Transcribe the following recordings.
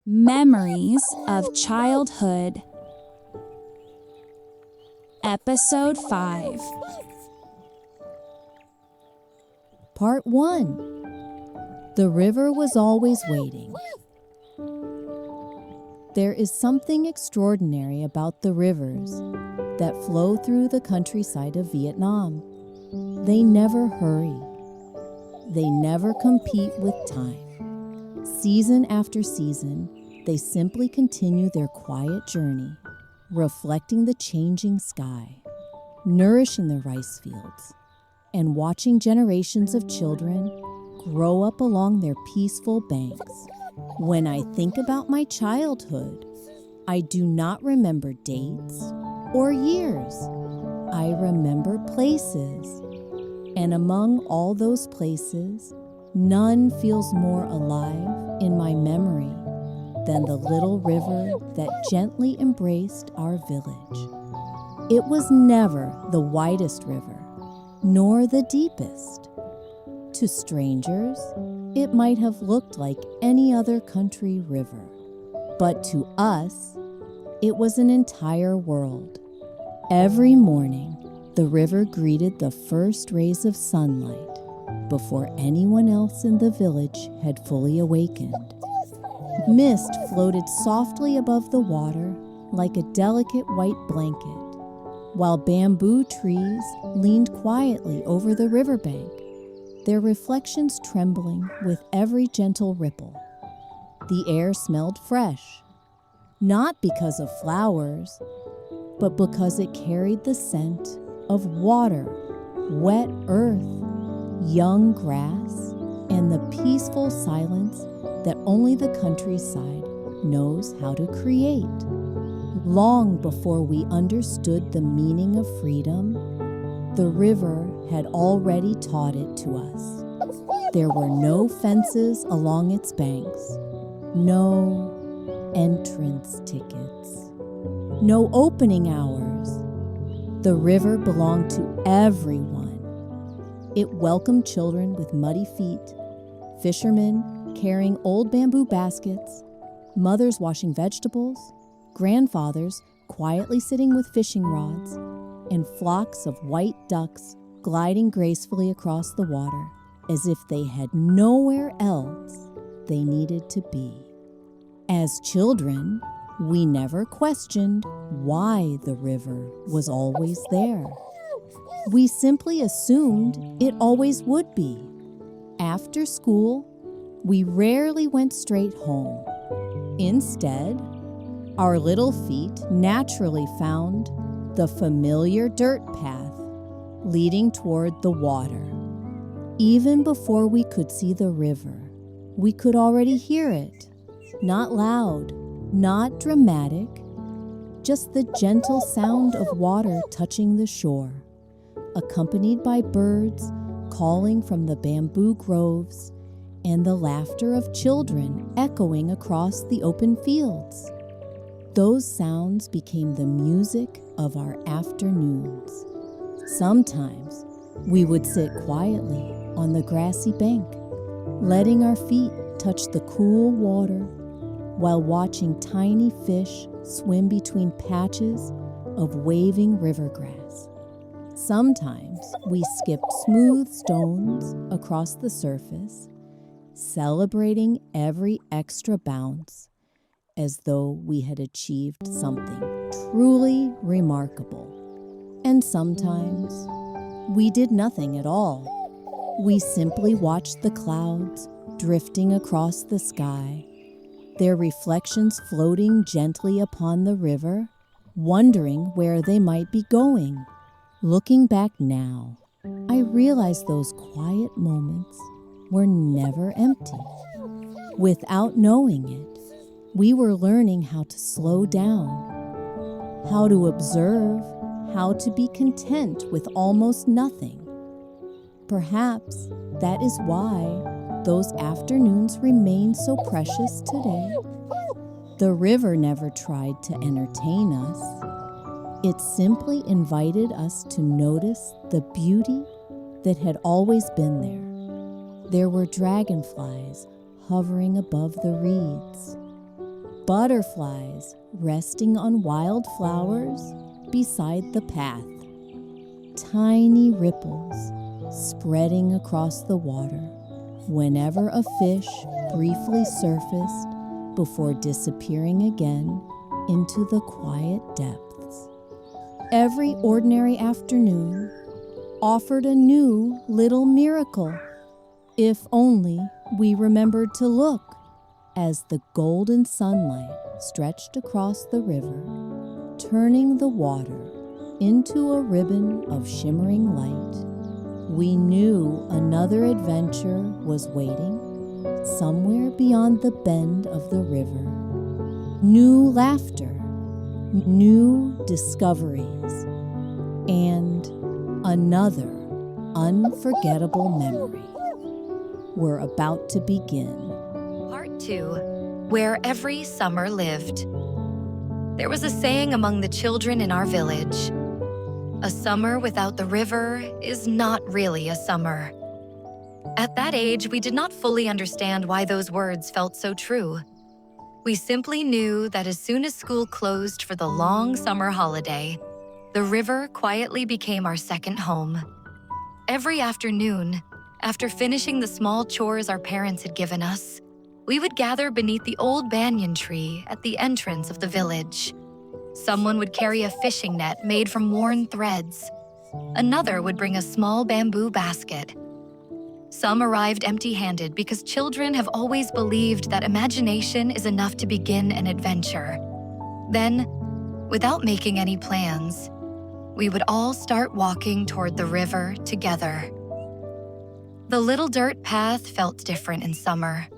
Memories of Childhood. Episode 5. Part 1. The river was always waiting. There is something extraordinary about the rivers that flow through the countryside of Vietnam. They never hurry. They never compete with time. Season after season, they simply continue their quiet journey, reflecting the changing sky, nourishing the rice fields, and watching generations of children grow up along their peaceful banks. When I think about my childhood, I do not remember dates or years. I remember places. And among all those places, none feels more alive in my memory than the little river that gently embraced our village. It was never the widest river, nor the deepest. To strangers, it might have looked like any other country river, but to us, it was an entire world. Every morning, the river greeted the first rays of sunlight before anyone else in the village had fully awakened. Mist floated softly above the water like a delicate white blanket, while bamboo trees leaned quietly over the riverbank, their reflections trembling with every gentle ripple. The air smelled fresh, not because of flowers, but because it carried the scent of water, wet earth, young grass, and the peaceful silence that only the countryside knows how to create. Long before we understood the meaning of freedom, the river had already taught it to us. There were no fences along its banks, no entrance tickets, no opening hours. The river belonged to everyone. It welcomed children with muddy feet, fishermen carrying old bamboo baskets, mothers washing vegetables, grandfathers quietly sitting with fishing rods, and flocks of white ducks gliding gracefully across the water as if they had nowhere else they needed to be. As children, we never questioned why the river was always there. We simply assumed it always would be. After school, we rarely went straight home. Instead, our little feet naturally found the familiar dirt path leading toward the water. Even before we could see the river, we could already hear it. Not loud, not dramatic, just the gentle sound of water touching the shore, accompanied by birds calling from the bamboo groves and the laughter of children echoing across the open fields. Those sounds became the music of our afternoons. Sometimes we would sit quietly on the grassy bank, letting our feet touch the cool water while watching tiny fish swim between patches of waving river grass. Sometimes we skipped smooth stones across the surface, celebrating every extra bounce as though we had achieved something truly remarkable. And sometimes we did nothing at all. We simply watched the clouds drifting across the sky, their reflections floating gently upon the river, wondering where they might be going. Looking back now, I realize those quiet moments were never empty. Without knowing it, we were learning how to slow down, how to observe, how to be content with almost nothing. Perhaps that is why those afternoons remain so precious today. The river never tried to entertain us. It simply invited us to notice the beauty that had always been there. There were dragonflies hovering above the reeds, butterflies resting on wild flowers beside the path. Tiny ripples spreading across the water whenever a fish briefly surfaced before disappearing again into the quiet depths. Every ordinary afternoon offered a new little miracle, if only we remembered to look. As the golden sunlight stretched across the river, turning the water into a ribbon of shimmering light, we knew another adventure was waiting somewhere beyond the bend of the river. New laughter, new discoveries, and another unforgettable memory were about to begin. Part 2, Where Every Summer Lived. There was a saying among the children in our village: a summer without the river is not really a summer. At that age, we did not fully understand why those words felt so true. We simply knew that as soon as school closed for the long summer holiday, the river quietly became our second home. Every afternoon, after finishing the small chores our parents had given us, we would gather beneath the old banyan tree at the entrance of the village. Someone would carry a fishing net made from worn threads. Another would bring a small bamboo basket. Some arrived empty-handed because children have always believed that imagination is enough to begin an adventure. Then, without making any plans, we would all start walking toward the river together. The little dirt path felt different in summer.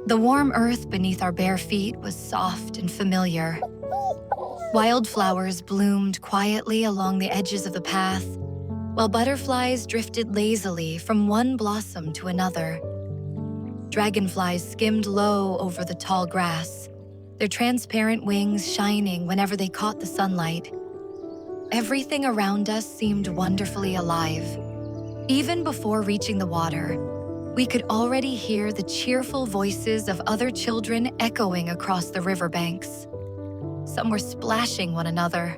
The warm earth beneath our bare feet was soft and familiar. Wildflowers bloomed quietly along the edges of the path, while butterflies drifted lazily from one blossom to another. Dragonflies skimmed low over the tall grass, their transparent wings shining whenever they caught the sunlight. Everything around us seemed wonderfully alive. Even before reaching the water, we could already hear the cheerful voices of other children echoing across the riverbanks. Some were splashing one another.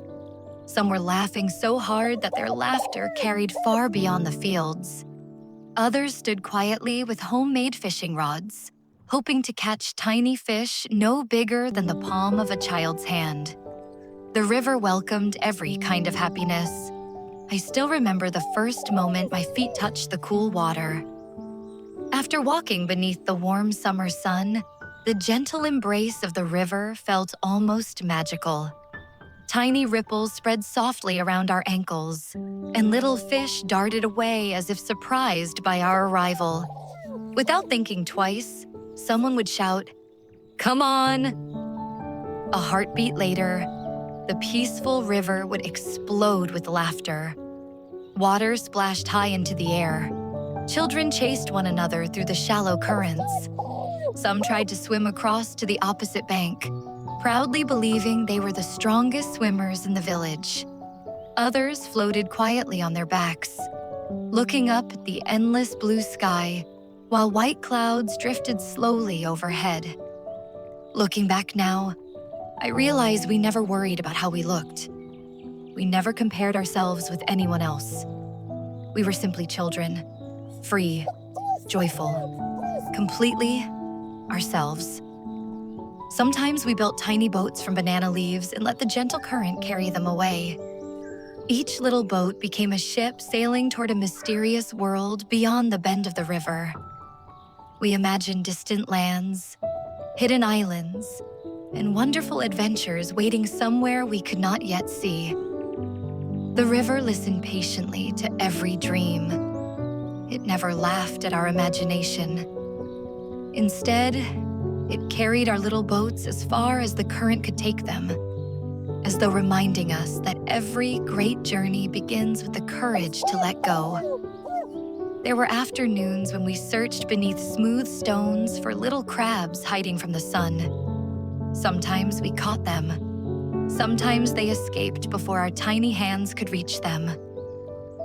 Some were laughing so hard that their laughter carried far beyond the fields. Others stood quietly with homemade fishing rods, hoping to catch tiny fish no bigger than the palm of a child's hand. The river welcomed every kind of happiness. I still remember the first moment my feet touched the cool water. After walking beneath the warm summer sun, the gentle embrace of the river felt almost magical. Tiny ripples spread softly around our ankles, and little fish darted away as if surprised by our arrival. Without thinking twice, someone would shout, "Come on!" A heartbeat later, the peaceful river would explode with laughter. Water splashed high into the air. Children chased one another through the shallow currents. Some tried to swim across to the opposite bank, proudly believing they were the strongest swimmers in the village. Others floated quietly on their backs, looking up at the endless blue sky, while white clouds drifted slowly overhead. Looking back now, I realize we never worried about how we looked. We never compared ourselves with anyone else. We were simply children, free, joyful, completely ourselves. Sometimes we built tiny boats from banana leaves and let the gentle current carry them away. Each little boat became a ship sailing toward a mysterious world beyond the bend of the river. We imagined distant lands, hidden islands, and wonderful adventures waiting somewhere we could not yet see. The river listened patiently to every dream. It never laughed at our imagination. Instead, it carried our little boats as far as the current could take them, as though reminding us that every great journey begins with the courage to let go. There were afternoons when we searched beneath smooth stones for little crabs hiding from the sun. Sometimes we caught them. Sometimes they escaped before our tiny hands could reach them.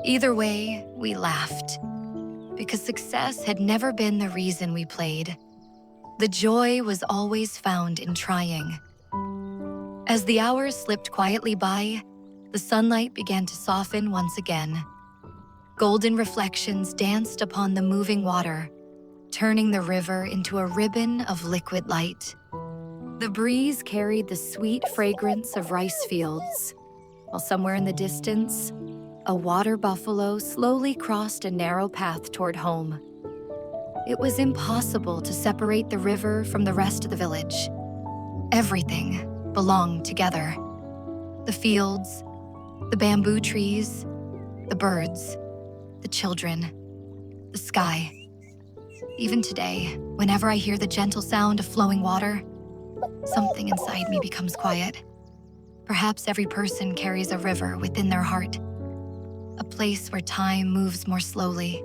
Either way, we laughed, because success had never been the reason we played. The joy was always found in trying. As the hours slipped quietly by, the sunlight began to soften once again. Golden reflections danced upon the moving water, turning the river into a ribbon of liquid light. The breeze carried the sweet fragrance of rice fields, while somewhere in the distance, a water buffalo slowly crossed a narrow path toward home. It was impossible to separate the river from the rest of the village. Everything belonged together. The fields, the bamboo trees, the birds, the children, the sky. Even today, whenever I hear the gentle sound of flowing water, something inside me becomes quiet. Perhaps every person carries a river within their heart, a place where time moves more slowly,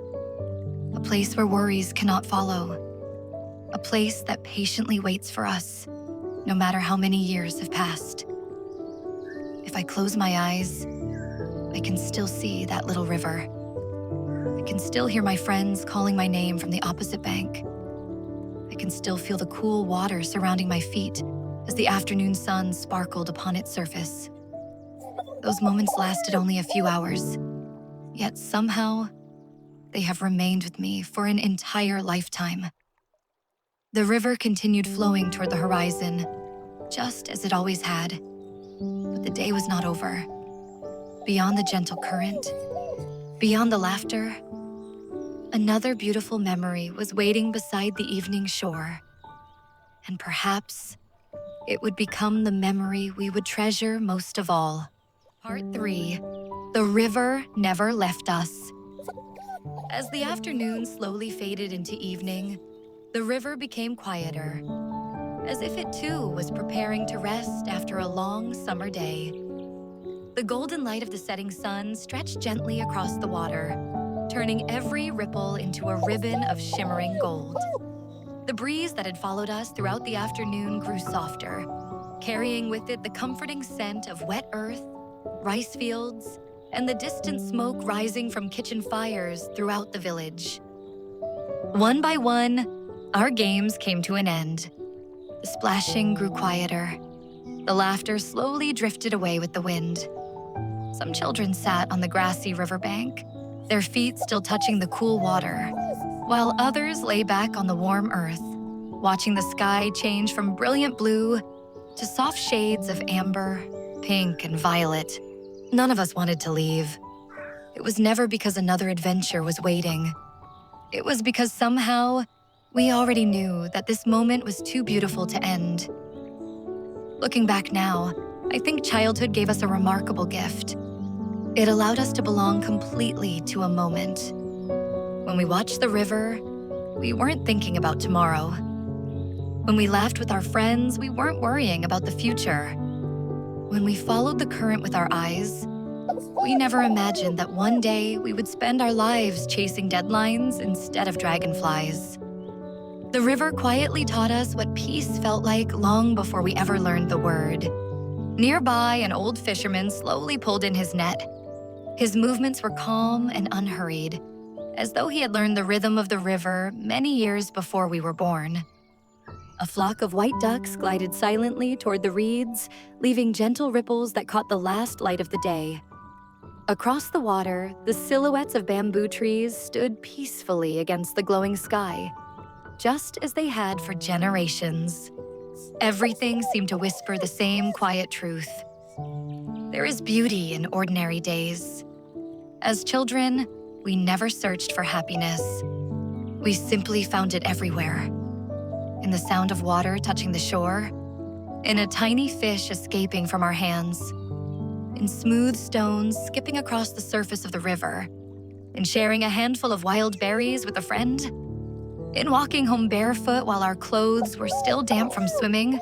a place where worries cannot follow, a place that patiently waits for us, no matter how many years have passed. If I close my eyes, I can still see that little river. I can still hear my friends calling my name from the opposite bank. I can still feel the cool water surrounding my feet as the afternoon sun sparkled upon its surface. Those moments lasted only a few hours, yet somehow they have remained with me for an entire lifetime. The river continued flowing toward the horizon, just as it always had. But the day was not over. Beyond the gentle current, beyond the laughter, another beautiful memory was waiting beside the evening shore. And perhaps it would become the memory we would treasure most of all. Part 3, The River Never Left Us. As the afternoon slowly faded into evening, the river became quieter, as if it too was preparing to rest after a long summer day. The golden light of the setting sun stretched gently across the water, turning every ripple into a ribbon of shimmering gold. The breeze that had followed us throughout the afternoon grew softer, carrying with it the comforting scent of wet earth, rice fields, and the distant smoke rising from kitchen fires throughout the village. One by one, our games came to an end. The splashing grew quieter. The laughter slowly drifted away with the wind. Some children sat on the grassy riverbank, their feet still touching the cool water, while others lay back on the warm earth, watching the sky change from brilliant blue to soft shades of amber, pink, and violet. None of us wanted to leave. It was never because another adventure was waiting. It was because somehow we already knew that this moment was too beautiful to end. Looking back now, I think childhood gave us a remarkable gift. It allowed us to belong completely to a moment. When we watched the river, we weren't thinking about tomorrow. When we laughed with our friends, we weren't worrying about the future. When we followed the current with our eyes, we never imagined that one day we would spend our lives chasing deadlines instead of dragonflies. The river quietly taught us what peace felt like long before we ever learned the word. Nearby, an old fisherman slowly pulled in his net. His movements were calm and unhurried, as though he had learned the rhythm of the river many years before we were born. A flock of white ducks glided silently toward the reeds, leaving gentle ripples that caught the last light of the day. Across the water, the silhouettes of bamboo trees stood peacefully against the glowing sky, just as they had for generations. Everything seemed to whisper the same quiet truth. There is beauty in ordinary days. As children, we never searched for happiness. We simply found it everywhere. In the sound of water touching the shore, in a tiny fish escaping from our hands, in smooth stones skipping across the surface of the river, in sharing a handful of wild berries with a friend, in walking home barefoot while our clothes were still damp from swimming.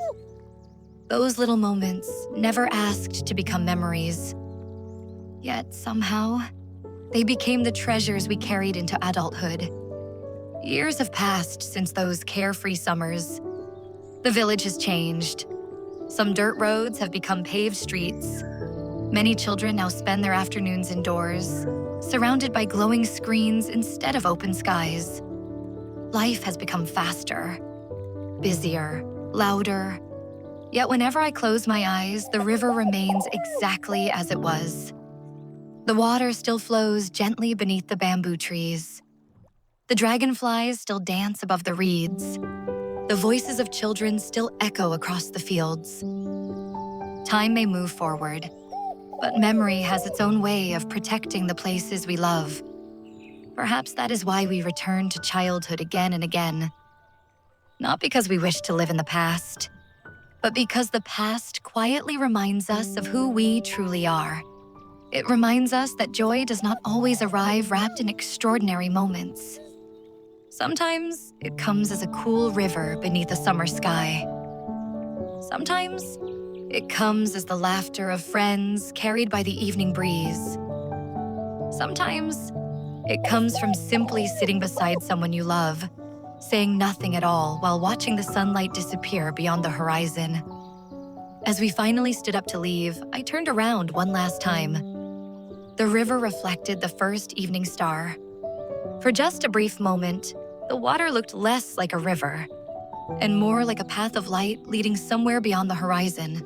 Those little moments never asked to become memories. Yet somehow, they became the treasures we carried into adulthood. Years have passed since those carefree summers. The village has changed. Some dirt roads have become paved streets. Many children now spend their afternoons indoors, surrounded by glowing screens instead of open skies. Life has become faster. busier, louder. Yet whenever I close my eyes, the river remains exactly as it was. The water still flows gently beneath the bamboo trees. The dragonflies still dance above the reeds. The voices of children still echo across the fields. Time may move forward, but memory has its own way of protecting the places we love. Perhaps that is why we return to childhood again and again. Not because we wish to live in the past, but because the past quietly reminds us of who we truly are. It reminds us that joy does not always arrive wrapped in extraordinary moments. Sometimes it comes as a cool river beneath a summer sky. Sometimes it comes as the laughter of friends carried by the evening breeze. Sometimes it comes from simply sitting beside someone you love, saying nothing at all while watching the sunlight disappear beyond the horizon. As we finally stood up to leave, I turned around one last time. The river reflected the first evening star. For just a brief moment, the water looked less like a river and more like a path of light leading somewhere beyond the horizon.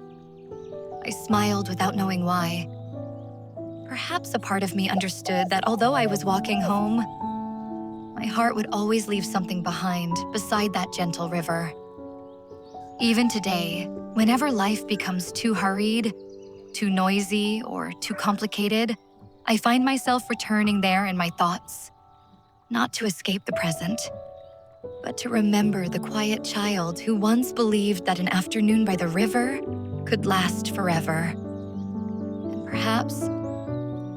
I smiled without knowing why. Perhaps a part of me understood that although I was walking home, my heart would always leave something behind beside that gentle river. Even today, whenever life becomes too hurried, too noisy, or too complicated, I find myself returning there in my thoughts. Not to escape the present, but to remember the quiet child who once believed that an afternoon by the river could last forever. And perhaps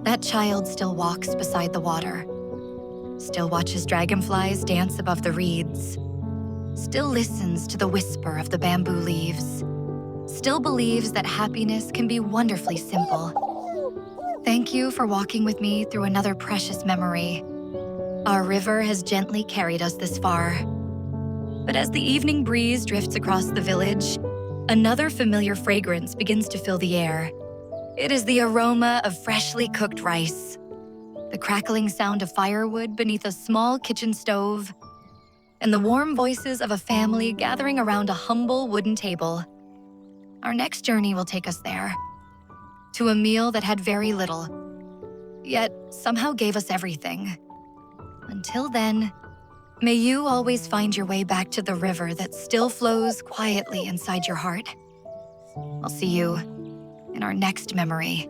that child still walks beside the water, still watches dragonflies dance above the reeds, still listens to the whisper of the bamboo leaves, still believes that happiness can be wonderfully simple. Thank you for walking with me through another precious memory. Our river has gently carried us this far. But as the evening breeze drifts across the village, another familiar fragrance begins to fill the air. It is the aroma of freshly cooked rice, the crackling sound of firewood beneath a small kitchen stove, and the warm voices of a family gathering around a humble wooden table. Our next journey will take us there, to a meal that had very little, yet somehow gave us everything. Until then, may you always find your way back to the river that still flows quietly inside your heart. I'll see you in our next memory.